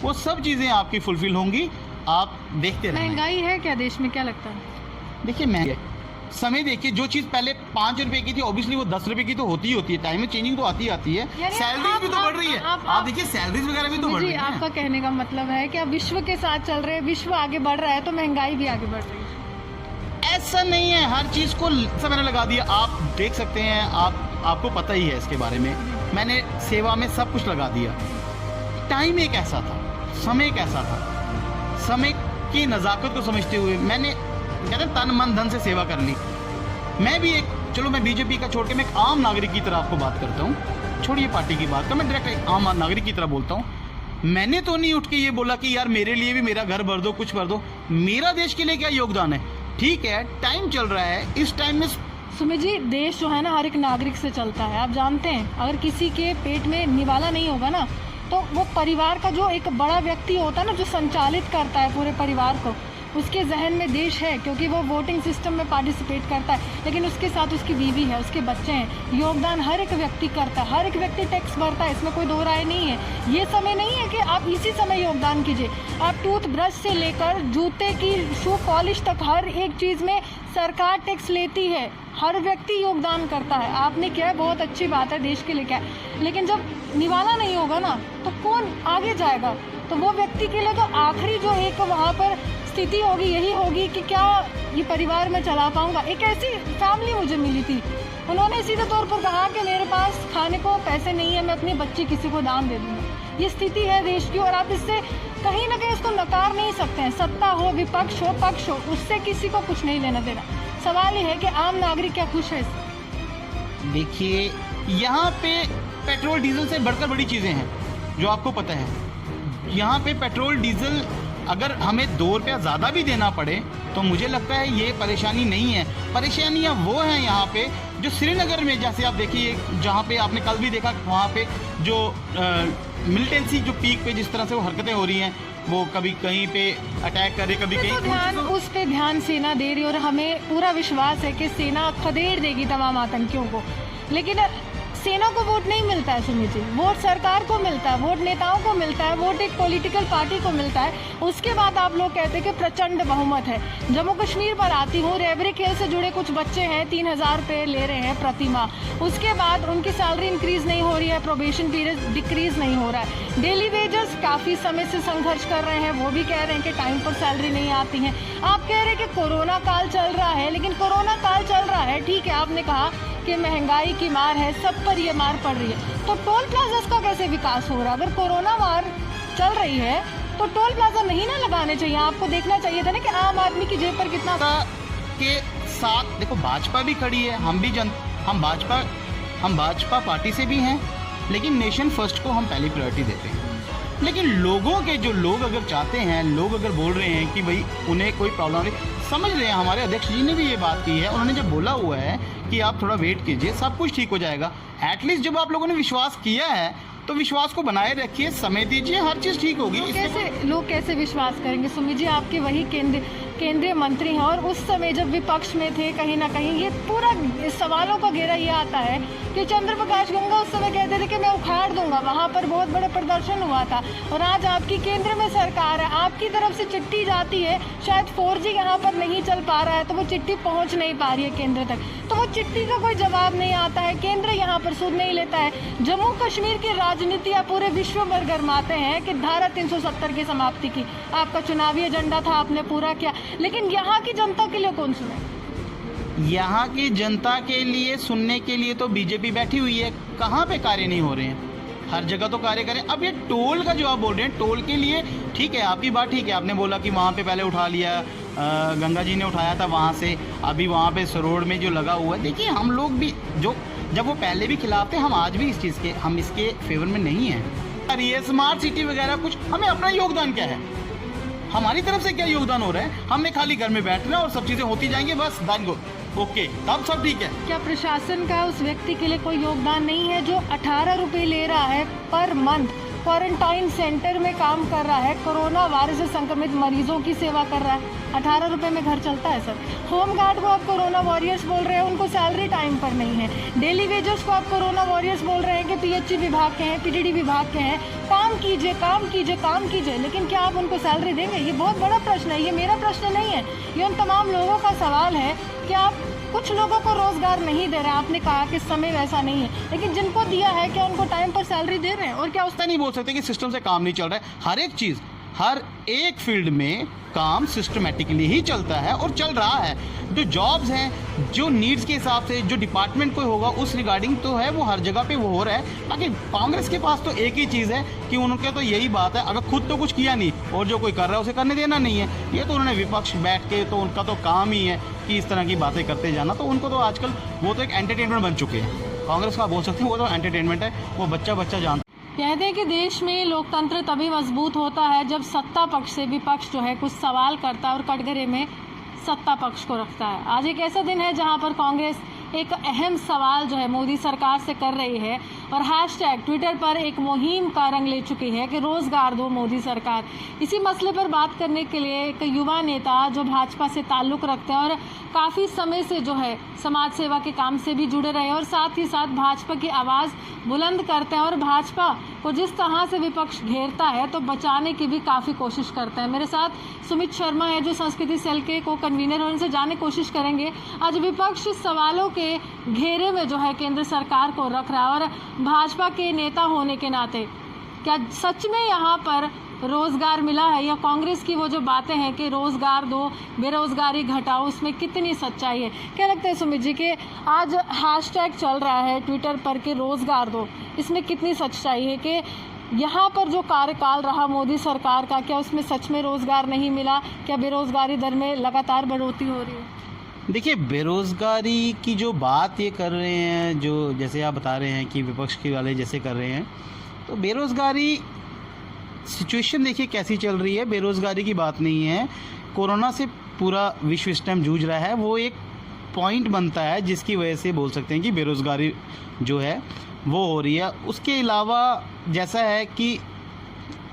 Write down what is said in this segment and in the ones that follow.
वो सब चीज़ें आपकी फुलफिल होंगी, आप देखते रहें। महंगाई है क्या देश में, क्या लगता है? देखिए महंगाई समय देखिए, जो चीज़ पहले 5 रुपए की थी ऑब्वियसली वो 10 रुपए की तो होती ही होती है। टाइम में चेंजिंग तो आती आती है। सैलरीज भी तो बढ़ रही है। आप देखिए सैलरीज वगैरह भी तो बढ़ रही है। आपका कहने का मतलब है कि आप विश्व के साथ चल रहे हैं, विश्व आगे बढ़ रहा है तो महंगाई भी आगे बढ़ रही है। ऐसा नहीं है, हर चीज़ को सब मैंने लगा दिया। आप देख सकते हैं, आपको पता ही है इसके बारे में। मैंने सेवा में सब कुछ लगा दिया। टाइम एक ऐसा था, समय एक ऐसा था, समय की नज़ाकत को समझते हुए मैंने कहते तन मन धन से सेवा कर ली। मैं भी चलो मैं बीजेपी का छोड़ के मैं एक आम नागरिक की तरह आपको बात करता हूँ। छोड़िए पार्टी की बात का, मैं डायरेक्ट एक आम नागरिक की तरह बोलता हूँ। मैंने तो नहीं उठ के ये बोला कि यार मेरे लिए भी मेरा घर भर दो, कुछ भर दो। मेरा देश के लिए क्या योगदान है? ठीक है, टाइम चल रहा है, इस टाइम में सुमित जी, देश जो है ना हर एक नागरिक से चलता है। आप जानते हैं अगर किसी के पेट में निवाला नहीं होगा ना, तो वो परिवार का जो एक बड़ा व्यक्ति होता है ना, जो संचालित करता है पूरे परिवार को, उसके जहन में देश है, क्योंकि वो वोटिंग सिस्टम में पार्टिसिपेट करता है। लेकिन उसके साथ उसकी बीवी है, उसके बच्चे हैं। योगदान हर एक व्यक्ति करता है, हर एक व्यक्ति टैक्स भरता है, इसमें कोई दो राय नहीं है। ये समय नहीं है कि आप इसी समय योगदान कीजिए। आप टूथब्रश से लेकर जूते की शू पॉलिश तक हर एक चीज़ में सरकार टैक्स लेती है। हर व्यक्ति योगदान करता है। आपने क्या है, बहुत अच्छी बात है, देश के लिए क्या है। लेकिन जब निवाला नहीं होगा ना, तो कौन आगे जाएगा? तो वो व्यक्ति के लिए तो आखिरी जो एक वहाँ पर स्थिति होगी यही होगी कि क्या ये परिवार में चला पाऊंगा। एक ऐसी फैमिली मुझे मिली थी, उन्होंने सीधे तौर पर कहा कि मेरे पास खाने को पैसे नहीं है, मैं अपनी बच्ची किसी को दान दे दूंगा। ये स्थिति है देश की, और आप इससे कहीं ना कहीं इसको नकार नहीं सकते हैं। सत्ता हो, विपक्ष हो, पक्ष हो, उससे किसी को कुछ नहीं लेना देना। सवाल ये है कि आम नागरिक क्या खुश है इससे? देखिए यहाँ पे पेट्रोल डीजल से बढ़कर बड़ी चीज़ें हैं जो आपको पता है। यहाँ पे पेट्रोल डीजल अगर हमें 2 रुपया ज़्यादा भी देना पड़े तो मुझे लगता है ये परेशानी नहीं है। परेशानियाँ वो हैं यहाँ पे जो श्रीनगर में, जैसे आप देखिए जहाँ पे आपने कल भी देखा, वहाँ पे जो मिलिटेंसी जो पीक पे जिस तरह से वो हरकतें हो रही हैं, वो कभी कहीं पे अटैक कर रहे, कभी कहीं ध्यान उस पे ध्यान सेना दे रही, और हमें पूरा विश्वास है कि सेना खदेड़ देगी तमाम आतंकियों को। लेकिन सेना को वोट नहीं मिलता है सुमित जी, वोट सरकार को मिलता है, वोट नेताओं को मिलता है, वोट एक पॉलिटिकल पार्टी को मिलता है। उसके बाद आप लोग कहते हैं कि प्रचंड बहुमत है। जम्मू कश्मीर पर आती हूँ, रेबरी खेल से जुड़े कुछ बच्चे हैं, 3000 रुपये ले रहे हैं प्रति माह। उसके बाद उनकी सैलरी इंक्रीज नहीं हो रही है, प्रोबेशन पीरियड डिक्रीज नहीं हो रहा है। डेली वेजेस काफ़ी समय से संघर्ष कर रहे हैं, वो भी कह रहे हैं कि टाइम पर सैलरी नहीं आती है। आप कह रहे हैं कि कोरोना काल चल रहा है, लेकिन कोरोना काल चल रहा है, ठीक है, आपने कहा कि महंगाई की मार है, सब पर ये मार पड़ रही है, तो टोल प्लाजास का कैसे विकास हो रहा है? अगर कोरोना मार चल रही है तो टोल प्लाजा नहीं ना लगाने चाहिए? आपको देखना चाहिए था ना कि आम आदमी की जेब पर कितना के साथ। देखो भाजपा भी खड़ी है, हम भाजपा पार्टी से भी हैं, लेकिन नेशन फर्स्ट को हम पहली प्रायोरिटी देते हैं। लेकिन लोगों के जो लोग अगर चाहते हैं, लोग अगर बोल रहे हैं कि भाई उन्हें कोई प्रॉब्लम नहीं, समझ रहे हैं, हमारे अध्यक्ष जी ने भी ये बात की है, उन्होंने जब बोला हुआ है कि आप थोड़ा वेट कीजिए, सब कुछ ठीक हो जाएगा। एटलीस्ट जब आप लोगों ने विश्वास किया है तो विश्वास को बनाए रखिए, समय दीजिए, हर चीज़ ठीक होगी। लोग कैसे विश्वास करेंगे सुमित जी? आपके वही केंद्रीय मंत्री हैं, और उस समय जब विपक्ष में थे, कहीं ना कहीं ये पूरा सवालों का घेरा ये आता है कि चंद्र प्रकाश गंगा उस समय कहते थे कि मैं उखाड़ दूंगा, वहाँ पर बहुत बड़े प्रदर्शन हुआ था। और आज आपकी केंद्र में सरकार है, आपकी तरफ से चिट्ठी जाती है, शायद 4G यहाँ पर नहीं चल पा रहा है तो वो चिट्ठी पहुँच नहीं पा रही है केंद्र तक, तो वो चिट्ठी का कोई जवाब नहीं आता है, केंद्र यहाँ पर सुध नहीं लेता है। जम्मू कश्मीर की राजनीतियाँ पूरे विश्व भर गरमाते हैं कि धारा 370 की समाप्ति की, आपका चुनावी एजेंडा था, आपने पूरा किया, लेकिन यहाँ की जनता के लिए कौन सुने? यहाँ की जनता के लिए सुनने के लिए तो बीजेपी बैठी हुई है, कहाँ पे कार्य नहीं हो रहे हैं? हर जगह तो कार्य करें। अब ये टोल का जो आप बोल रहे हैं, टोल के लिए ठीक है, आपकी बात ठीक है, आपने बोला कि वहाँ पे पहले उठा लिया, गंगा जी ने उठाया था वहाँ से, अभी वहाँ पे सरोड़ में जो लगा हुआ है। देखिए हम लोग भी जब वो पहले भी खिलाफ थे, हम आज भी इस चीज़ के, हम इसके फेवर में नहीं हैं। ये स्मार्ट सिटी वगैरह कुछ, हमें अपना योगदान क्या है, हमारी तरफ से क्या योगदान हो रहा है? हमने खाली घर में बैठना और सब चीज़ें होती जाएंगी, बस ओके, तब सब ठीक है। क्या प्रशासन का उस व्यक्ति के लिए कोई योगदान नहीं है जो 18 रुपये ले रहा है पर मंथ क्वारंटाइन सेंटर में काम कर रहा है, कोरोना वायरस से संक्रमित मरीजों की सेवा कर रहा है। 18 रुपये में घर चलता है सर। होम गार्ड को आप कोरोना वॉरियर्स बोल रहे हैं, उनको सैलरी टाइम पर नहीं है। डेली वेजर्स को आप कोरोना वॉरियर्स बोल रहे हैं कि पीएचसी विभाग के हैं, पीडीडी विभाग के हैं। काम कीजिए, काम कीजिए, काम कीजिए, लेकिन क्या आप उनको सैलरी देंगे? ये बहुत बड़ा प्रश्न है। ये मेरा प्रश्न नहीं है, ये उन तमाम लोगों का सवाल है कि आप कुछ लोगों को रोजगार नहीं दे रहे हैं। आपने कहा कि समय वैसा नहीं है, लेकिन जिनको दिया है क्या उनको टाइम पर सैलरी दे रहे हैं? और क्या नहीं बोल सकते कि सिस्टम से काम नहीं चल रहा है। हर एक चीज़, हर एक फील्ड में काम सिस्टमेटिकली ही चलता है और चल रहा है। जो जॉब्स हैं, जो नीड्स के हिसाब से जो डिपार्टमेंट कोई होगा उस रिगार्डिंग तो है, वो हर जगह पे वो हो रहा है। बाकी कांग्रेस के पास तो एक ही चीज़ है कि उनके तो यही बात है, अगर खुद तो कुछ किया नहीं और जो कोई कर रहा है उसे करने देना नहीं है। ये तो उन्होंने विपक्ष बैठ के, तो उनका तो काम ही है कि इस तरह की बातें करते जाना। तो उनको तो आजकल वो तो एक एंटरटेनमेंट बन चुके हैं। कांग्रेस का बोल सकते हैं वो तो एंटरटेनमेंट है, वो बच्चा जानता। कहते हैं कि देश में लोकतंत्र तभी मजबूत होता है जब सत्ता पक्ष से विपक्ष जो है कुछ सवाल करता है और कटघरे में सत्ता पक्ष को रखता है। आज एक ऐसा दिन है जहां पर कांग्रेस एक अहम सवाल जो है मोदी सरकार से कर रही है और हैशटैग ट्विटर पर एक मुहिम का रंग ले चुकी है कि रोजगार दो मोदी सरकार। इसी मसले पर बात करने के लिए एक युवा नेता जो भाजपा से ताल्लुक़ रखते हैं और काफ़ी समय से जो है समाज सेवा के काम से भी जुड़े रहे और साथ ही साथ भाजपा की आवाज़ बुलंद करते हैं और भाजपा को जिस तरह से विपक्ष घेरता है तो बचाने की भी काफ़ी कोशिश करते हैं। मेरे साथ सुमित शर्मा है जो संस्कृति सेल के को कन्वीनर हैं, उनसे जानने की कोशिश करेंगे आज विपक्ष सवालों के घेरे में जो है केंद्र सरकार को रख रहा है और भाजपा के नेता होने के नाते क्या सच में यहाँ पर रोजगार मिला है या कांग्रेस की वो जो बातें हैं कि रोजगार दो, बेरोजगारी घटाओ, उसमें कितनी सच्चाई है? क्या लगता है सुमित जी कि आज हैशटैग चल रहा है ट्विटर पर कि रोजगार दो, इसमें कितनी सच्चाई है कि यहाँ पर जो कार्यकाल रहा मोदी सरकार का, क्या उसमें सच में रोजगार नहीं मिला? क्या बेरोजगारी दर में लगातार बढ़ोतरी हो रही है? देखिए, बेरोज़गारी की जो बात ये कर रहे हैं, जो जैसे आप बता रहे हैं कि विपक्ष के वाले जैसे कर रहे हैं, तो बेरोज़गारी सिचुएशन देखिए कैसी चल रही है। बेरोज़गारी की बात नहीं है, कोरोना से पूरा विश्व इस टाइम जूझ रहा है, वो एक पॉइंट बनता है जिसकी वजह से बोल सकते हैं कि बेरोज़गारी जो है वो हो रही है। उसके अलावा जैसा है कि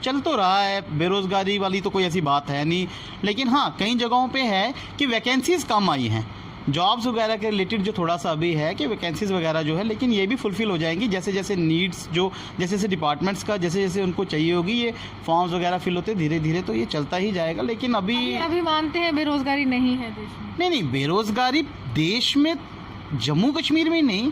चल तो रहा है, बेरोज़गारी वाली तो कोई ऐसी बात है नहीं, लेकिन हाँ कई जगहों पे है कि वैकेंसीज़ कम आई हैं जॉब्स वगैरह के रिलेटेड, जो थोड़ा सा अभी है कि वैकेंसीज़ वगैरह जो है, लेकिन ये भी फुलफ़िल हो जाएंगी जैसे जैसे नीड्स, जो जैसे जैसे डिपार्टमेंट्स का जैसे जैसे उनको चाहिए होगी, ये फॉर्म्स वगैरह फिल होते धीरे धीरे, तो ये चलता ही जाएगा। लेकिन अभी मानते हैं बेरोज़गारी नहीं है देश में? नहीं, बेरोज़गारी देश में, जम्मू कश्मीर में नहीं,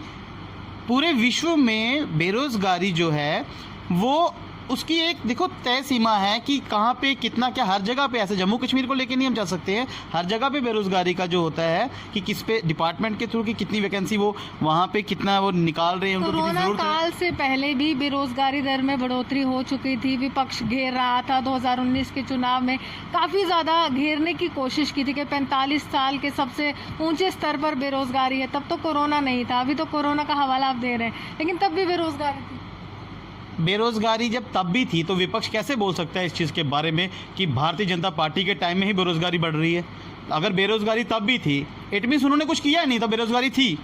पूरे विश्व में बेरोज़गारी जो है वो उसकी एक देखो तय सीमा है कि कहाँ पे कितना क्या। हर जगह पे, ऐसे जम्मू कश्मीर को लेके नहीं हम जा सकते हैं, हर जगह पे बेरोज़गारी का जो होता है कि किस पे डिपार्टमेंट के थ्रू की कितनी वैकेंसी वो वहाँ पे कितना वो निकाल रहे हैं, उनको कितनी ज़रूरत है। काल से पहले भी बेरोज़गारी दर में बढ़ोतरी हो चुकी थी, विपक्ष घेर रहा था। 2019 के चुनाव में काफ़ी ज़्यादा घेरने की कोशिश की थी कि 45 साल के सबसे ऊँचे स्तर पर बेरोज़गारी है। तब तो कोरोना नहीं था, अभी तो कोरोना का हवाला आप दे रहे हैं, लेकिन तब भी बेरोज़गारी थी। बेरोज़गारी जब तब भी थी तो विपक्ष कैसे बोल सकता है इस चीज़ के बारे में कि भारतीय जनता पार्टी के टाइम में ही बेरोज़गारी बढ़ रही है? अगर बेरोज़गारी तब भी थी, इट मीन्स उन्होंने कुछ किया नहीं था, बेरोज़गारी थी,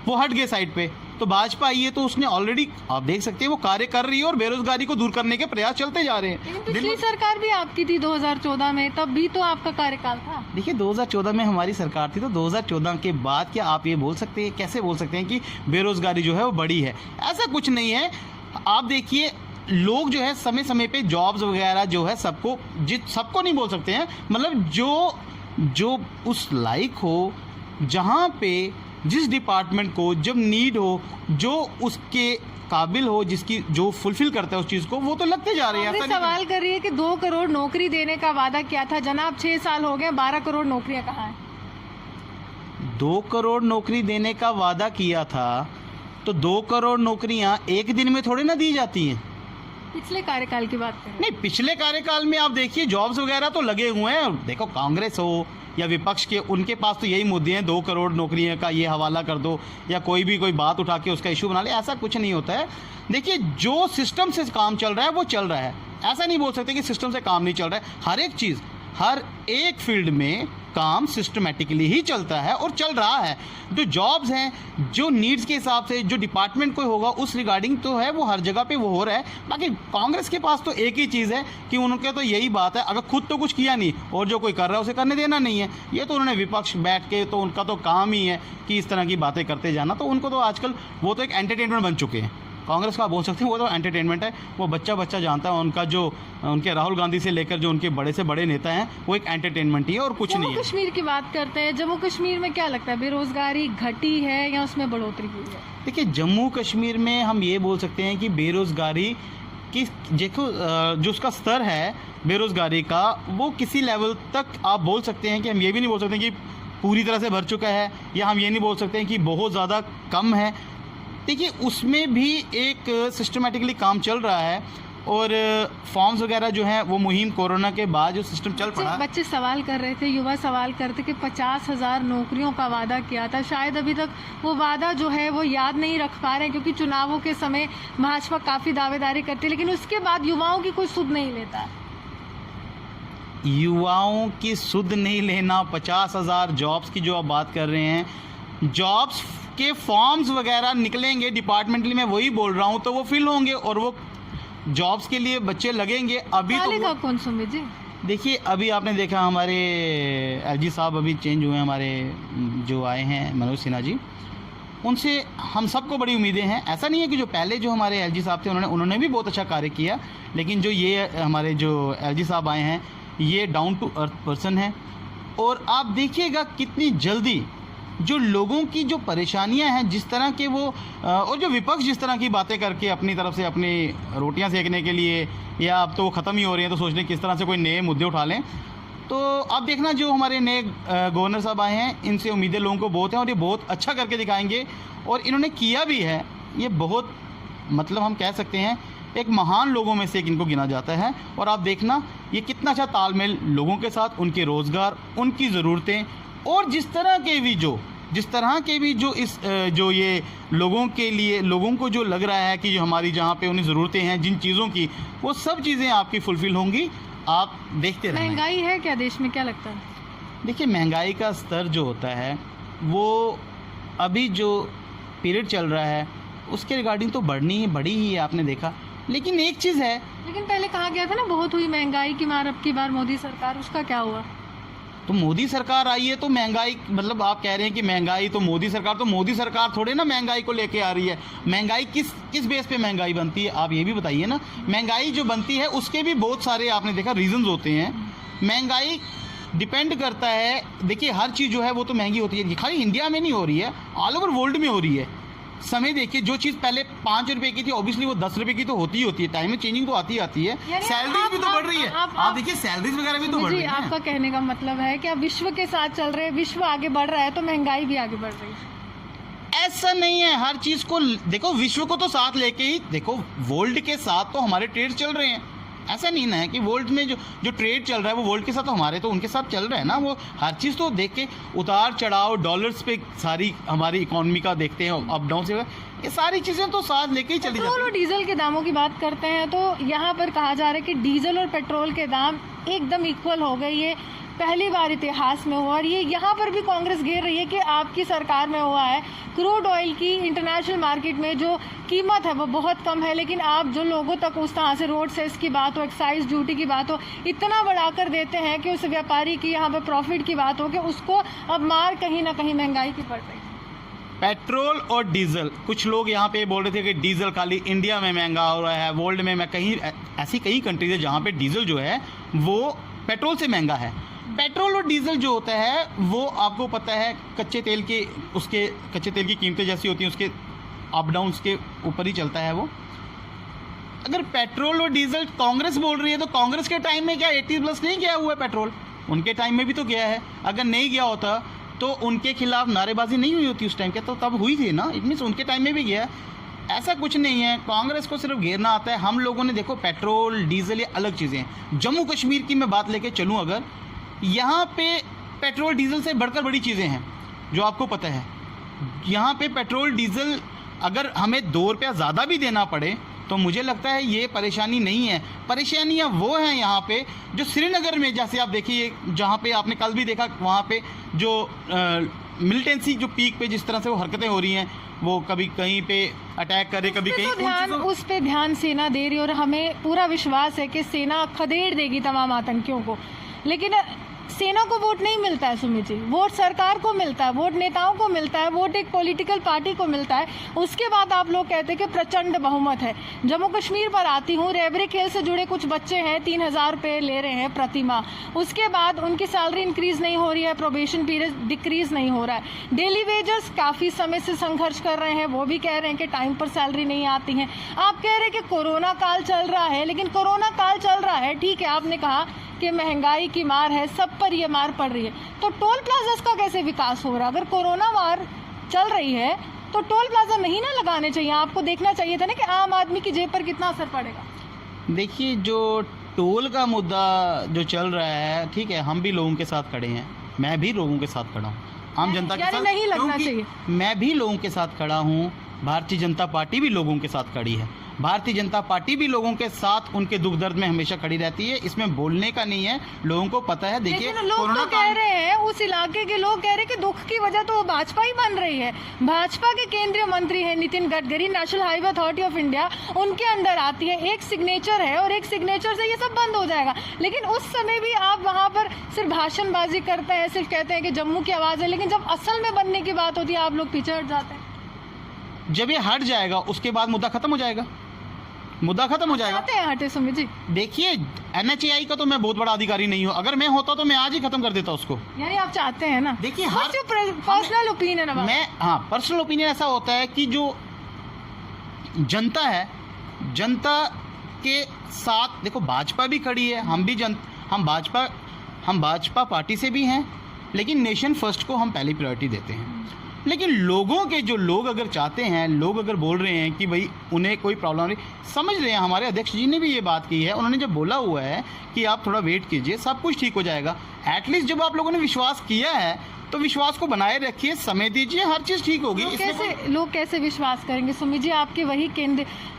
वो हट गए साइड पे। तो भाजपा आई है तो उसने ऑलरेडी, आप देख सकते हैं, वो कार्य कर रही है और बेरोज़गारी को दूर करने के प्रयास चलते जा रहे हैं। पिछली सरकार भी आपकी थी 2014 में, तब भी तो आपका कार्यकाल था। देखिए 2014 में हमारी सरकार थी, तो 2014 के बाद क्या आप ये बोल सकते हैं, कैसे बोल सकते हैं कि बेरोज़गारी जो है वो बढ़ी है? ऐसा कुछ नहीं है। आप देखिए, लोग जो है समय समय पे जॉब्स वगैरह जो है सबको नहीं बोल सकते हैं, मतलब जो उस लायक हो, जहाँ पे जिस डिपार्टमेंट को जब नीड हो, जो उसके काबिल हो, जिसकी जो फुलफिल करता है उस चीज़ को, वो तो लगते जा रहे हैं। सवाल कर रही है कि 2 करोड़ नौकरी देने का वादा किया था जनाब, 6 साल हो गए, 12 करोड़ नौकरियां कहाँ हैं? 2 करोड़ नौकरी देने का वादा किया था तो 2 करोड़ नौकरियां एक दिन में थोड़े ना दी जाती हैं। पिछले कार्यकाल की बात करें, नहीं, पिछले कार्यकाल में आप देखिए जॉब्स वगैरह तो लगे हुए हैं। देखो कांग्रेस हो या विपक्ष के, उनके पास तो यही मुद्दे हैं, 2 करोड़ नौकरियों का ये हवाला कर दो या कोई बात उठा के उसका इशू बना ले। ऐसा कुछ नहीं होता है। देखिए, जो सिस्टम से काम चल रहा है वो चल रहा है, ऐसा नहीं बोल सकते कि सिस्टम से काम नहीं चल रहा है। हर एक चीज़, हर एक फील्ड में काम सिस्टमेटिकली ही चलता है और चल रहा है। जो जॉब्स हैं, जो नीड्स के हिसाब से जो डिपार्टमेंट कोई होगा उस रिगार्डिंग तो है, वो हर जगह पे वो हो रहा है। बाकी कांग्रेस के पास तो एक ही चीज़ है कि उनके तो यही बात है, अगर खुद तो कुछ किया नहीं और जो कोई कर रहा है उसे करने देना नहीं है। ये तो उन्होंने विपक्ष बैठ के, तो उनका तो काम ही है कि इस तरह की बातें करते जाना। तो उनको तो आजकल वो तो एक एंटरटेनमेंट बन चुके हैं। कांग्रेस का बोल सकते हैं वो तो एंटरटेनमेंट है। वो बच्चा जानता है, उनका जो उनके राहुल गांधी से लेकर जो उनके बड़े से बड़े नेता हैं वो एक एंटरटेनमेंट ही है और कुछ नहीं है। जम्मू कश्मीर की बात करते हैं, जम्मू कश्मीर में क्या लगता है, बेरोजगारी घटी है या उसमें बढ़ोतरी हुई है? देखिए, जम्मू कश्मीर में हम ये बोल सकते हैं कि बेरोज़गारी की देखो जो उसका स्तर है बेरोज़गारी का, वो किसी लेवल तक आप बोल सकते हैं कि हम ये भी नहीं बोल सकते कि पूरी तरह से भर चुका है, या हम ये नहीं बोल सकते हैं कि बहुत ज़्यादा कम है। देखिए, उसमें भी एक सिस्टमेटिकली काम चल रहा है और फॉर्म्स वगैरह जो हैं वो मुहिम कोरोना के बाद जो सिस्टम चल पड़ा। बच्चे सवाल कर रहे थे, युवा सवाल करते कि 50,000 नौकरियों का वादा किया था, शायद अभी तक वो वादा जो है वो याद नहीं रख पा रहे हैं, क्योंकि चुनावों के समय भाजपा काफ़ी दावेदारी करती है, लेकिन उसके बाद युवाओं की कोई सुध नहीं लेता। युवाओं की सुध नहीं लेना, 50,000 जॉब्स की जो आप बात कर रहे हैं, जॉब्स के फॉर्म्स वगैरह निकलेंगे डिपार्टमेंटली, मैं वही बोल रहा हूँ, तो वो फिल होंगे और वो जॉब्स के लिए बच्चे लगेंगे। अभी तो कौन सुमित जी, देखिए, अभी आपने देखा हमारे एलजी साहब अभी चेंज हुए, हमारे जो आए हैं मनोज सिन्हा जी, उनसे हम सबको बड़ी उम्मीदें हैं। ऐसा नहीं है कि जो पहले जो हमारे एलजी साहब थे उन्होंने भी बहुत अच्छा कार्य किया, लेकिन जो ये हमारे जो एलजी साहब आए हैं ये डाउन टू अर्थ पर्सन है। और आप देखिएगा कितनी जल्दी जो लोगों की जो परेशानियां हैं, जिस तरह के वो और जो विपक्ष जिस तरह की बातें करके अपनी तरफ से अपनी रोटियां सेकने के लिए, या अब तो वो ख़त्म ही हो रही हैं, तो सोच लें किस तरह से कोई नए मुद्दे उठा लें। तो आप देखना जो हमारे नए गवर्नर साहब आए हैं, इनसे उम्मीदें लोगों को बहुत हैं और ये बहुत अच्छा करके दिखाएंगे और इन्होंने किया भी है। ये बहुत मतलब हम कह सकते हैं एक महान लोगों में से एक इनको गिना जाता है। और आप देखना ये कितना अच्छा तालमेल लोगों के साथ, उनके रोज़गार, उनकी ज़रूरतें, और जिस तरह के भी जो इस जो ये लोगों के लिए, लोगों को जो लग रहा है कि जो हमारी जहाँ पे उन्हें ज़रूरतें हैं जिन चीज़ों की, वो सब चीज़ें आपकी फुलफ़िल होंगी। आप देखते रहें। महंगाई है क्या देश में, क्या लगता है? देखिए, महंगाई का स्तर जो होता है वो अभी जो पीरियड चल रहा है उसके रिगार्डिंग तो बड़ी ही है, आपने देखा। लेकिन एक चीज़ है, लेकिन पहले कहा गया था ना बहुत हुई महंगाई की मार अब की बार मोदी सरकार, उसका क्या हुआ? तो मोदी सरकार आई है तो महंगाई, मतलब आप कह रहे हैं कि महंगाई तो मोदी सरकार थोड़े ना महंगाई को लेके आ रही है। महंगाई किस बेस पे महंगाई बनती है, आप ये भी बताइए ना। महंगाई जो बनती है उसके भी बहुत सारे आपने देखा रीजंस होते हैं। महंगाई डिपेंड करता है, देखिए हर चीज़ जो है वो तो महंगी होती है, खाली इंडिया में नहीं हो रही है, ऑल ओवर वर्ल्ड में हो रही है। समय देखिए, जो चीज़ पहले 5 रुपए की थी ऑब्वियसली वो 10 रुपए की तो होती ही होती है। टाइम में चेंजिंग तो आती है। सैलरीज भी तो बढ़ रही है, आप देखिए सैलरीज वगैरह भी तो बढ़ रही है। आपका कहने का मतलब है कि आप विश्व के साथ चल रहे हैं, विश्व आगे बढ़ रहा है तो महंगाई भी आगे बढ़ रही है? ऐसा नहीं है, हर चीज़ को देखो, विश्व को तो साथ लेके ही देखो, वर्ल्ड के साथ तो हमारे ट्रेड चल रहे हैं। ऐसा नहीं ना है कि वर्ल्ड में जो ट्रेड चल रहा है वो वर्ल्ड के साथ, तो हमारे तो उनके साथ चल रहा है ना। वो हर चीज़ तो देख के, उतार चढ़ाव डॉलर्स पे सारी हमारी इकोनॉमी का देखते हैं, अप डाउन से, ये सारी चीज़ें तो साथ लेके ही चली जाती हैं। पेट्रोल और डीजल के दामों की बात करते हैं तो यहाँ पर कहा जा रहा है कि डीजल और पेट्रोल के दाम एकदम इक्वल हो गए, ये पहली बार इतिहास में हुआ। और ये यहाँ पर भी कांग्रेस घेर रही है कि आपकी सरकार में हुआ है। क्रूड ऑयल की इंटरनेशनल मार्केट में जो कीमत है वो बहुत कम है, लेकिन आप जो लोगों तक उस तरह से रोड सेस की बात हो, एक्साइज ड्यूटी की बात हो, इतना बढ़ाकर देते हैं कि उस व्यापारी की यहाँ पर प्रॉफिट की बात हो कि उसको अब मार कहीं ना कहीं महंगाई की पड़ रही है। पेट्रोल और डीजल, कुछ लोग यहाँ पे बोल रहे थे कि डीजल खाली इंडिया में महंगा हो रहा है, वर्ल्ड में कहीं ऐसी कई कंट्रीज है जहाँ पे डीजल जो है वो पेट्रोल से महंगा है। पेट्रोल और डीजल जो होता है वो आपको पता है कच्चे तेल की कीमतें जैसी होती हैं, उसके अप डाउन्स के ऊपर ही चलता है वो। अगर पेट्रोल और डीजल कांग्रेस बोल रही है तो कांग्रेस के टाइम में क्या 80+ नहीं गया हुआ है पेट्रोल? उनके टाइम में भी तो गया है। अगर नहीं गया होता तो उनके खिलाफ नारेबाजी नहीं हुई होती उस टाइम के, तो तब हुई थी ना। इट मीन्स उनके टाइम में भी गया। ऐसा कुछ नहीं है, कांग्रेस को सिर्फ घेरना आता है। हम लोगों ने देखो, पेट्रोल डीजल ये अलग चीज़ें हैं। जम्मू कश्मीर की मैं बात लेके चलूँ, अगर यहाँ पे पेट्रोल डीजल से बढ़कर बड़ी चीज़ें हैं जो आपको पता है। यहाँ पे पेट्रोल डीजल अगर हमें 2 रुपया ज़्यादा भी देना पड़े तो मुझे लगता है ये परेशानी नहीं है। परेशानियाँ वो हैं यहाँ पे जो श्रीनगर में, जैसे आप देखिए जहाँ पे आपने कल भी देखा, वहाँ पे जो मिलिटेंसी जो पीक पे जिस तरह से वो हरकतें हो रही हैं, वो कभी कहीं पे अटैक करे, कभी कहीं, उस पे ध्यान सेना दे रही है और हमें पूरा विश्वास है कि सेना खदेड़ देगी तमाम आतंकियों को। लेकिन सेना को वोट नहीं मिलता है सुमित जी, वोट सरकार को मिलता है, वोट नेताओं को मिलता है, वोट एक पॉलिटिकल पार्टी को मिलता है। उसके बाद आप लोग कहते हैं कि प्रचंड बहुमत है। जम्मू कश्मीर पर आती हूँ, रेबरी खेल से जुड़े कुछ बच्चे हैं, 3,000 रुपये ले रहे हैं प्रति माह। उसके बाद उनकी सैलरी इंक्रीज नहीं हो रही है, प्रोबेशन पीरियड डिक्रीज नहीं हो रहा है। डेली वेजर्स काफ़ी समय से संघर्ष कर रहे हैं, वो भी कह रहे हैं कि टाइम पर सैलरी नहीं आती है। आप कह रहे हैं कि कोरोना काल चल रहा है, लेकिन कोरोना काल चल रहा है, ठीक है, आपने कहा कि महंगाई की मार है, सब पर ये मार पड़ रही है, तो टोल प्लाजास का कैसे विकास हो रहा है? अगर कोरोना मार चल रही है तो टोल प्लाजा नहीं ना लगाने चाहिए? आपको देखना चाहिए था ना कि आम आदमी की जेब पर कितना असर पड़ेगा। देखिए, जो टोल का मुद्दा जो चल रहा है, ठीक है, हम भी लोगों के साथ खड़े हैं, मैं भी लोगों के साथ खड़ा हूँ, आम जनता के साथ नहीं लगना चाहिए। मैं भी लोगों के साथ खड़ा हूँ, भारतीय जनता पार्टी भी लोगों के साथ खड़ी है। भारतीय जनता पार्टी भी लोगों के साथ उनके दुख दर्द में हमेशा खड़ी रहती है, इसमें बोलने का नहीं है, लोगों को पता है। देखिए, लोग तो कह रहे हैं, उस इलाके के लोग कह रहे हैं कि दुख की वजह तो भाजपा ही बन रही है। भाजपा के केंद्रीय मंत्री हैं Nitin Gadkari, national highway authority of India उनके अंडर आती है, एक सिग्नेचर है और एक सिग्नेचर से ये सब बंद हो जाएगा। लेकिन उस समय भी आप वहाँ पर सिर्फ भाषणबाजी करते हैं, सिर्फ कहते हैं कि जम्मू की आवाज़ है, लेकिन जब असल में बनने की बात होती है आप लोग पीछे हट जाते हैं। जब ये हट जाएगा उसके बाद मुद्दा खत्म हो जाएगा, मुद्दा खत्म हो जाएगा। हटे सुमित जी, देखिए, NHAI का तो मैं बहुत बड़ा अधिकारी नहीं हूँ, अगर मैं होता तो मैं आज ही खत्म कर देता उसको। यानी आप चाहते हैं ना? देखिए, पर्सनल ओपिनियन है मैं, हाँ, पर्सनल ओपिनियन ऐसा होता है कि जो जनता है, जनता के साथ, देखो भाजपा भी खड़ी है, हम भाजपा पार्टी से भी हैं, लेकिन नेशन फर्स्ट को हम पहली प्रायोरिटी देते हैं। लेकिन लोगों के जो लोग अगर चाहते हैं, लोग अगर बोल रहे हैं कि भाई उन्हें कोई प्रॉब्लम नहीं, समझ रहे हैं, हमारे अध्यक्ष जी ने भी ये बात की है, उन्होंने जब बोला हुआ है कि आप थोड़ा वेट कीजिए, सब कुछ ठीक हो जाएगा। एटलीस्ट जब आप लोगों ने विश्वास किया है तो विश्वास को बनाए रखिए, समय दीजिए, हर चीज़ ठीक होगी। लोग कैसे विश्वास करेंगे सुमित जी? आपके वही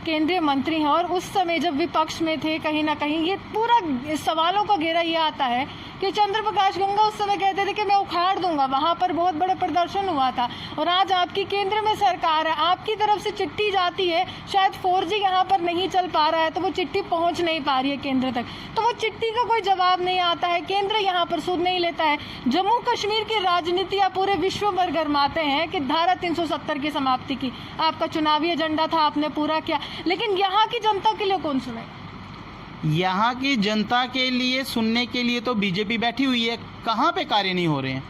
केंद्रीय मंत्री हैं, और उस समय जब विपक्ष में थे, कहीं ना कहीं ये पूरा सवालों का घेरा ये आता है कि चंद्र प्रकाश गंगा उस समय कहते थे कि मैं उखाड़ दूंगा, वहाँ पर बहुत बड़ा प्रदर्शन हुआ था। और आज आपकी केंद्र में सरकार है, आपकी तरफ से चिट्ठी जाती है, शायद 4G यहाँ पर नहीं चल पा रहा है तो वो चिट्ठी पहुँच नहीं पा रही है केंद्र तक, तो वो चिट्ठी का कोई जवाब नहीं आता है, केंद्र यहाँ पर सुध नहीं लेता है। जम्मू कश्मीर की राजनीति आप पूरे विश्व भर गरमाते हैं कि धारा 370 की समाप्ति की आपका चुनावी एजेंडा था, आपने पूरा किया, लेकिन यहाँ की जनता के लिए कौन सुने? यहाँ की जनता के लिए सुनने के लिए तो बीजेपी बैठी हुई है, कहाँ पे कार्य नहीं हो रहे हैं,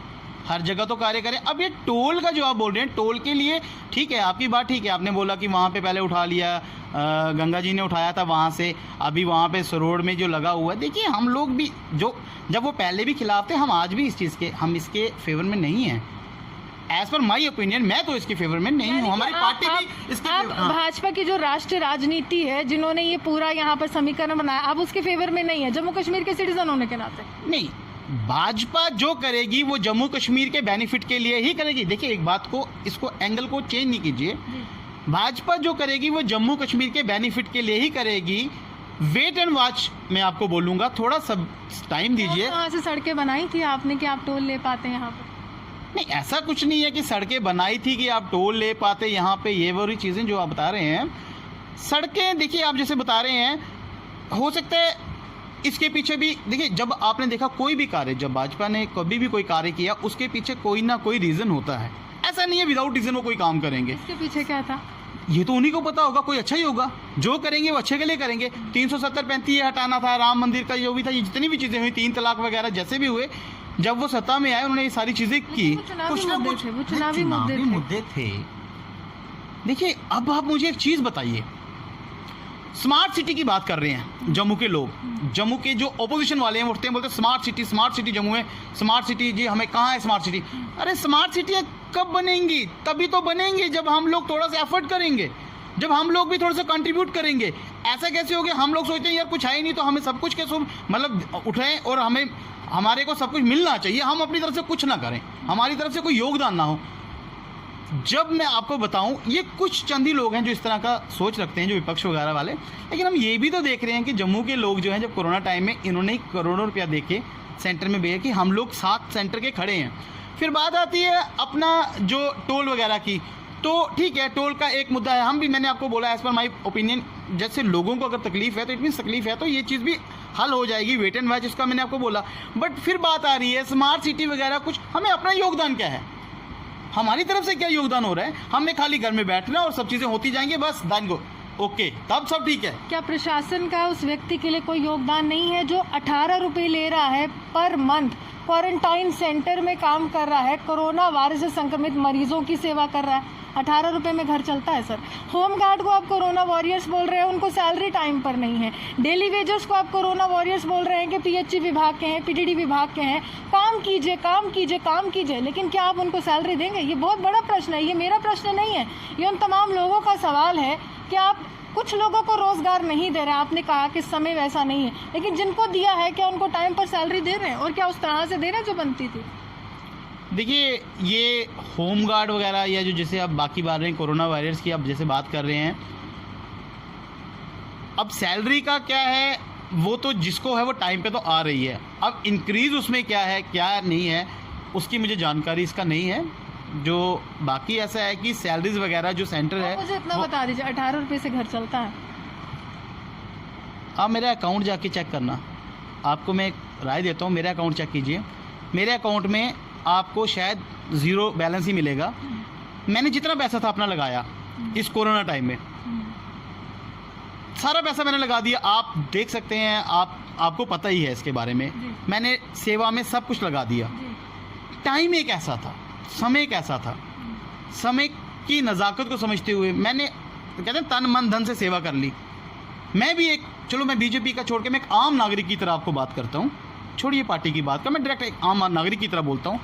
हर जगह तो कार्य करें। अब ये टोल का जो आप बोल रहे हैं, टोल के लिए ठीक है, आपकी बात ठीक है, आपने बोला कि वहाँ पे पहले उठा लिया, गंगा जी ने उठाया था वहाँ से, अभी वहाँ पे सरोड़ में जो लगा हुआ है, देखिए हम लोग भी जब वो पहले भी खिलाफ थे, हम आज भी इस चीज़ के, हम इसके फेवर में नहीं हैं। एज पर माई ओपिनियन, मैं तो इसके फेवर में नहीं हूँ, हमारी पार्टी भी इसके भाजपा की जो राष्ट्रीय राजनीति है, जिन्होंने ये पूरा यहाँ पर समीकरण बनाया, अब उसके फेवर में नहीं है जम्मू कश्मीर के सिटीजन होने के नाते? नहीं, भाजपा जो करेगी वो जम्मू कश्मीर के बेनिफिट के लिए ही करेगी। देखिए, एक बात को, इसको एंगल को चेंज नहीं कीजिए, भाजपा जो करेगी वो जम्मू कश्मीर के बेनिफिट के लिए ही करेगी। वेट एंड वॉच मैं आपको बोलूँगा, थोड़ा सब टाइम दीजिए। वहाँ से सड़कें बनाई थी आपने कि आप टोल ले पाते हैं यहाँ पर? नहीं, ऐसा कुछ नहीं है कि सड़कें बनाई थी कि आप टोल ले पाते यहाँ पे, ये वो चीज़ें जो आप बता रहे हैं। सड़कें देखिए, आप जैसे बता रहे हैं, हो सकता है इसके पीछे भी, देखिए जब आपने देखा कोई भी कार्य, जब भाजपा ने कभी भी कोई कार्य किया, उसके पीछे कोई ना कोई रीज़न होता है, ऐसा नहीं है विदाउट रीज़न वो कोई काम करेंगे। इसके पीछे क्या था ये तो उन्हीं को पता होगा, कोई अच्छा ही होगा, जो करेंगे वो अच्छे के लिए करेंगे। 370-35 ये हटाना था, राम मंदिर का जो भी था, ये जितनी भी चीज़ें हुई, 3 तलाक वगैरह जैसे भी हुए, जब वो सत्ता में आए उन्होंने ये सारी चीज़ें की, कुछ ना कुछ चुनावी मुद्दे थे। देखिए, अब आप मुझे एक चीज़ बताइए, स्मार्ट सिटी की बात कर रहे हैं जम्मू के लोग, जम्मू के जो ओपोजिशन वाले हैं उठते हैं, बोलते हैं स्मार्ट सिटी जम्मू है, स्मार्ट सिटी जी, हमें कहाँ है स्मार्ट सिटी? अरे स्मार्ट सिटी कब बनेंगी? तभी तो बनेंगी जब हम लोग थोड़ा सा एफर्ट करेंगे, जब हम लोग भी थोड़ा सा कंट्रीब्यूट करेंगे। ऐसा कैसे हो गया? हम लोग सोचते हैं यार कुछ है ही नहीं तो हमें सब कुछ कैसे, मतलब उठाएं और हमारे को सब कुछ मिलना चाहिए, हम अपनी तरफ से कुछ ना करें, हमारी तरफ से कोई योगदान ना हो। जब मैं आपको बताऊं, ये कुछ चंद ही लोग हैं जो इस तरह का सोच रखते हैं, जो विपक्ष वगैरह वाले, लेकिन हम ये भी तो देख रहे हैं कि जम्मू के लोग जो हैं, जब कोरोना टाइम में इन्होंने करोड़ों रुपया दे के सेंटर में भेजा कि हम लोग 7 सेंटर के खड़े हैं। फिर बात आती है अपना जो टोल वगैरह की, तो ठीक है, टोल का एक मुद्दा है, हम भी, मैंने आपको बोला एज पर माई ओपिनियन, जैसे लोगों को अगर तकलीफ है तो इट मीन तकलीफ है तो ये चीज़ भी हल हो जाएगी, वेट एंड वॉच, इसका मैंने आपको बोला। बट फिर बात आ रही है स्मार्ट सिटी वगैरह, कुछ हमें अपना योगदान क्या है, हमारी तरफ से क्या योगदान हो रहा है? हमें खाली घर में बैठना और सब चीज़ें होती जाएंगी, बस दान को ओके, तब सब ठीक है। क्या प्रशासन का उस व्यक्ति के लिए कोई योगदान नहीं है जो 18 रुपये ले रहा है पर मंथ, क्वारंटाइन सेंटर में काम कर रहा है, कोरोना वायरस से संक्रमित मरीजों की सेवा कर रहा है? 18 रुपये में घर चलता है सर। होम गार्ड को आप कोरोना वॉरियर्स बोल रहे हैं, उनको सैलरी टाइम पर नहीं है। डेली वेजर्स को आप कोरोना वॉरियर्स बोल रहे हैं कि पीएचई विभाग के हैं, पीडीडी विभाग के हैं, काम कीजिए काम कीजिए काम कीजिए, लेकिन क्या आप उनको सैलरी देंगे? ये बहुत बड़ा प्रश्न है, ये मेरा प्रश्न नहीं है, ये उन तमाम लोगों का सवाल है कि आप कुछ लोगों को रोजगार नहीं दे रहे हैं। आपने कहा कि समय वैसा नहीं है, लेकिन जिनको दिया है क्या उनको टाइम पर सैलरी दे रहे हैं, और क्या उस तरह से दे रहे हैं जो बनती थी? देखिए, ये होम गार्ड वगैरह या जो जैसे आप बाकी बात रहे हैं कोरोना वायरस की, आप जैसे बात कर रहे हैं, अब सैलरी का क्या है, वो तो जिसको है वो टाइम पे तो आ रही है। अब इंक्रीज उसमें क्या है क्या नहीं है उसकी मुझे जानकारी इसका नहीं है। जो बाकी ऐसा है कि सैलरीज वगैरह जो सेंटर है, मुझे इतना बता दीजिए, 18 रुपये से घर चलता है? आप मेरा अकाउंट जाके चेक करना, आपको मैं एक राय देता हूँ, मेरा अकाउंट चेक कीजिए, मेरे अकाउंट में आपको शायद 0 बैलेंस ही मिलेगा। मैंने जितना पैसा था अपना लगाया इस कोरोना टाइम में, सारा पैसा मैंने लगा दिया, आप देख सकते हैं, आपको पता ही है इसके बारे में। मैंने सेवा में सब कुछ लगा दिया। टाइम एक ऐसा था, समय एक ऐसा था, समय की नज़ाकत को समझते हुए मैंने, कहते हैं तन मन धन से सेवा कर ली। मैं भी एक, चलो मैं बीजेपी का छोड़ के मैं एक आम नागरिक की तरह आपको बात करता हूँ, छोड़िए पार्टी की बात का, मैं डायरेक्ट एक आम नागरिक की तरह बोलता हूँ।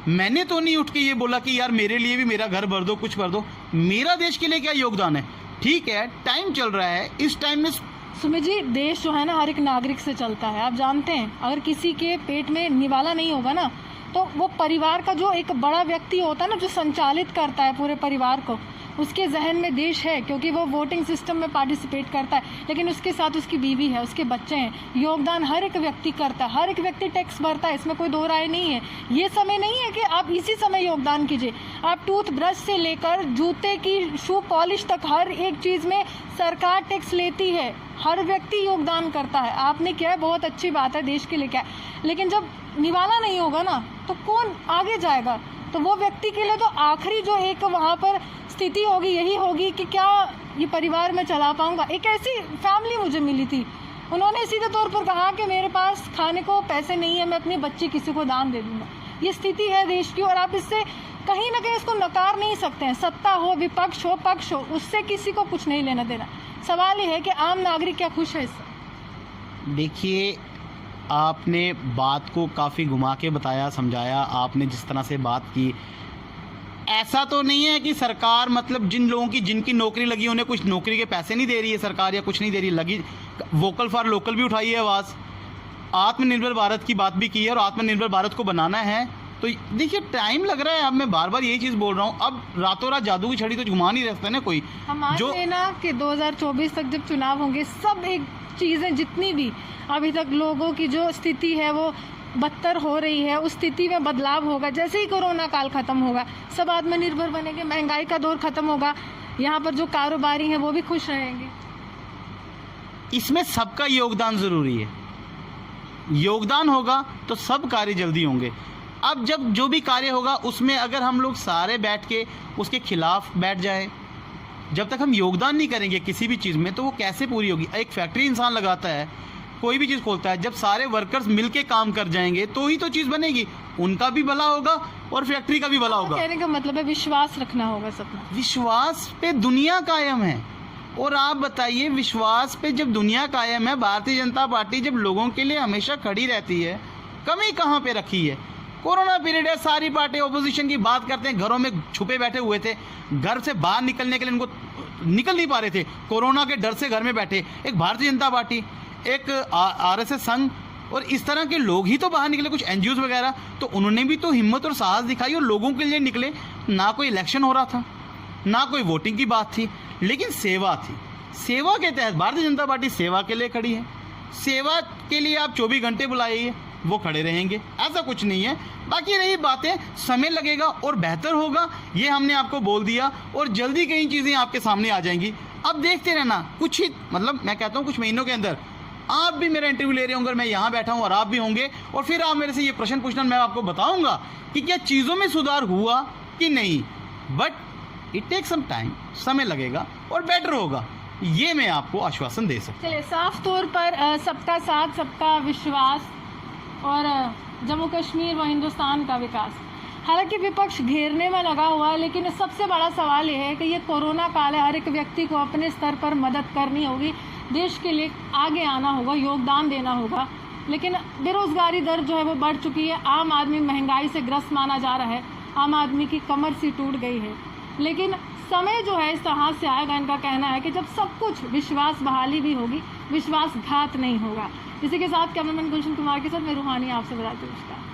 मैंने तो नहीं उठ के ये बोला कि यार मेरे लिए भी मेरा घर भर दो, कुछ भर दो, मेरा देश के लिए क्या योगदान है। ठीक है, टाइम चल रहा है, इस टाइम में सुमित जी, देश जो है ना हर एक नागरिक से चलता है, आप जानते हैं। अगर किसी के पेट में निवाला नहीं होगा ना, तो वो परिवार का जो एक बड़ा व्यक्ति होता है ना, जो संचालित करता है पूरे परिवार को, उसके जहन में देश है, क्योंकि वो वोटिंग सिस्टम में पार्टिसिपेट करता है, लेकिन उसके साथ उसकी बीवी है, उसके बच्चे हैं। योगदान हर एक व्यक्ति करता है, हर एक व्यक्ति टैक्स भरता है, इसमें कोई दो राय नहीं है। ये समय नहीं है कि आप इसी समय योगदान कीजिए। आप टूथब्रश से लेकर जूते की शू पॉलिश तक हर एक चीज़ में सरकार टैक्स लेती है, हर व्यक्ति योगदान करता है। आपने किया है, बहुत अच्छी बात है, देश के लिए क्या है, लेकिन जब निवाला नहीं होगा ना, तो कौन आगे जाएगा? तो वो व्यक्ति के लिए तो आखिरी जो एक वहाँ पर स्थिति होगी यही होगी कि क्या ये परिवार मैं चला पाऊंगा। एक ऐसी फैमिली मुझे मिली थी, उन्होंने सीधे तौर पर कहा कि मेरे पास खाने को पैसे नहीं है, मैं अपनी बच्ची किसी को दान दे दूंगा। ये स्थिति है देश की, और आप इससे कहीं ना कहीं इसको नकार नहीं सकते हैं। सत्ता हो, विपक्ष हो, पक्ष हो, उससे किसी को कुछ नहीं लेना देना। सवाल ये है कि आम नागरिक क्या खुश है इससे? देखिए, आपने बात को काफ़ी घुमा के बताया, समझाया, आपने जिस तरह से बात की, ऐसा तो नहीं है कि सरकार, मतलब जिन लोगों की जिनकी नौकरी लगी उन्हें कुछ नौकरी के पैसे नहीं दे रही है सरकार, या कुछ नहीं दे रही। लगी, वोकल फॉर लोकल भी उठाई है आवाज़, आत्मनिर्भर भारत की बात भी की है, और आत्मनिर्भर भारत को बनाना है। तो देखिए, टाइम लग रहा है। अब मैं बार बार यही चीज़ बोल रहा हूँ, अब रातों रात जादू की छड़ी तो घुमा नहीं रहता ना कोई। हम मान लेना कि 2024 तक जब चुनाव होंगे, सब एक चीज़ें जितनी भी अभी तक लोगों की जो स्थिति है वो बदतर हो रही है, उस स्थिति में बदलाव होगा। जैसे ही कोरोना काल खत्म होगा, सब आत्मनिर्भर बनेंगे, महंगाई का दौर खत्म होगा, यहाँ पर जो कारोबारी हैं वो भी खुश रहेंगे। इसमें सबका योगदान ज़रूरी है। योगदान होगा तो सब कार्य जल्दी होंगे। अब जब जो भी कार्य होगा उसमें अगर हम लोग सारे बैठ के उसके खिलाफ बैठ जाएं, जब तक हम योगदान नहीं करेंगे किसी भी चीज़ में, तो वो कैसे पूरी होगी। एक फैक्ट्री इंसान लगाता है, कोई भी चीज़ खोलता है, जब सारे वर्कर्स मिलके काम कर जाएंगे तो ही तो चीज़ बनेगी, उनका भी भला होगा और फैक्ट्री का भी भला होगा। कहने का मतलब है विश्वास रखना होगा सबका। विश्वास पे दुनिया कायम है। और आप बताइए, विश्वास पे जब दुनिया कायम है, भारतीय जनता पार्टी जब लोगों के लिए हमेशा खड़ी रहती है, कमी कहाँ पे रखी है। कोरोना पीरियड है, सारी पार्टी ऑपोजिशन की बात करते हैं, घरों में छुपे बैठे हुए थे, घर से बाहर निकलने के लिए इनको निकल नहीं पा रहे थे, कोरोना के डर से घर में बैठे। एक भारतीय जनता पार्टी, एक आरएसएस संघ, और इस तरह के लोग ही तो बाहर निकले, कुछ एनजीओ वगैरह, तो उन्होंने भी तो हिम्मत और साहस दिखाई और लोगों के लिए निकले ना कोई इलेक्शन हो रहा था, ना कोई वोटिंग की बात थी, लेकिन सेवा थी। सेवा के तहत भारतीय जनता पार्टी सेवा के लिए खड़ी है। सेवा के लिए आप 24 घंटे बुलाइए, वो खड़े रहेंगे, ऐसा कुछ नहीं है। बाकी रही बातें, समय लगेगा और बेहतर होगा, ये हमने आपको बोल दिया, और जल्दी कई चीज़ें आपके सामने आ जाएंगी। अब देखते रहना, कुछ ही मतलब मैं कहता हूँ कुछ महीनों के अंदर आप भी मेरा इंटरव्यू ले रहे होंगे, मैं यहाँ बैठा हूँ और आप भी होंगे, और फिर आप मेरे से ये प्रश्न पूछना, मैं आपको बताऊँगा कि क्या चीज़ों में सुधार हुआ कि नहीं। But it take some time, समय लगेगा और बेटर होगा, ये मैं आपको आश्वासन दे सकता हूँ। चलिए, साफ तौर पर सबका साथ, सबका विश्वास और जम्मू कश्मीर व हिंदुस्तान का विकास। हालांकि विपक्ष घेरने में लगा हुआ है, लेकिन सबसे बड़ा सवाल ये है कि ये कोरोना काल है, हर एक व्यक्ति को अपने स्तर पर मदद करनी होगी, देश के लिए आगे आना होगा, योगदान देना होगा। लेकिन बेरोजगारी दर जो है वो बढ़ चुकी है, आम आदमी महंगाई से ग्रस्त माना जा रहा है, आम आदमी की कमर सी टूट गई है। लेकिन समय जो है इस तरह से आएगा, इनका कहना है कि जब सब कुछ विश्वास बहाली भी होगी, विश्वासघात नहीं होगा। इसी के साथ कैमरामैन गुलशन कुमार के साथ मैं रूहानी आपसे विदा लेती हूँ।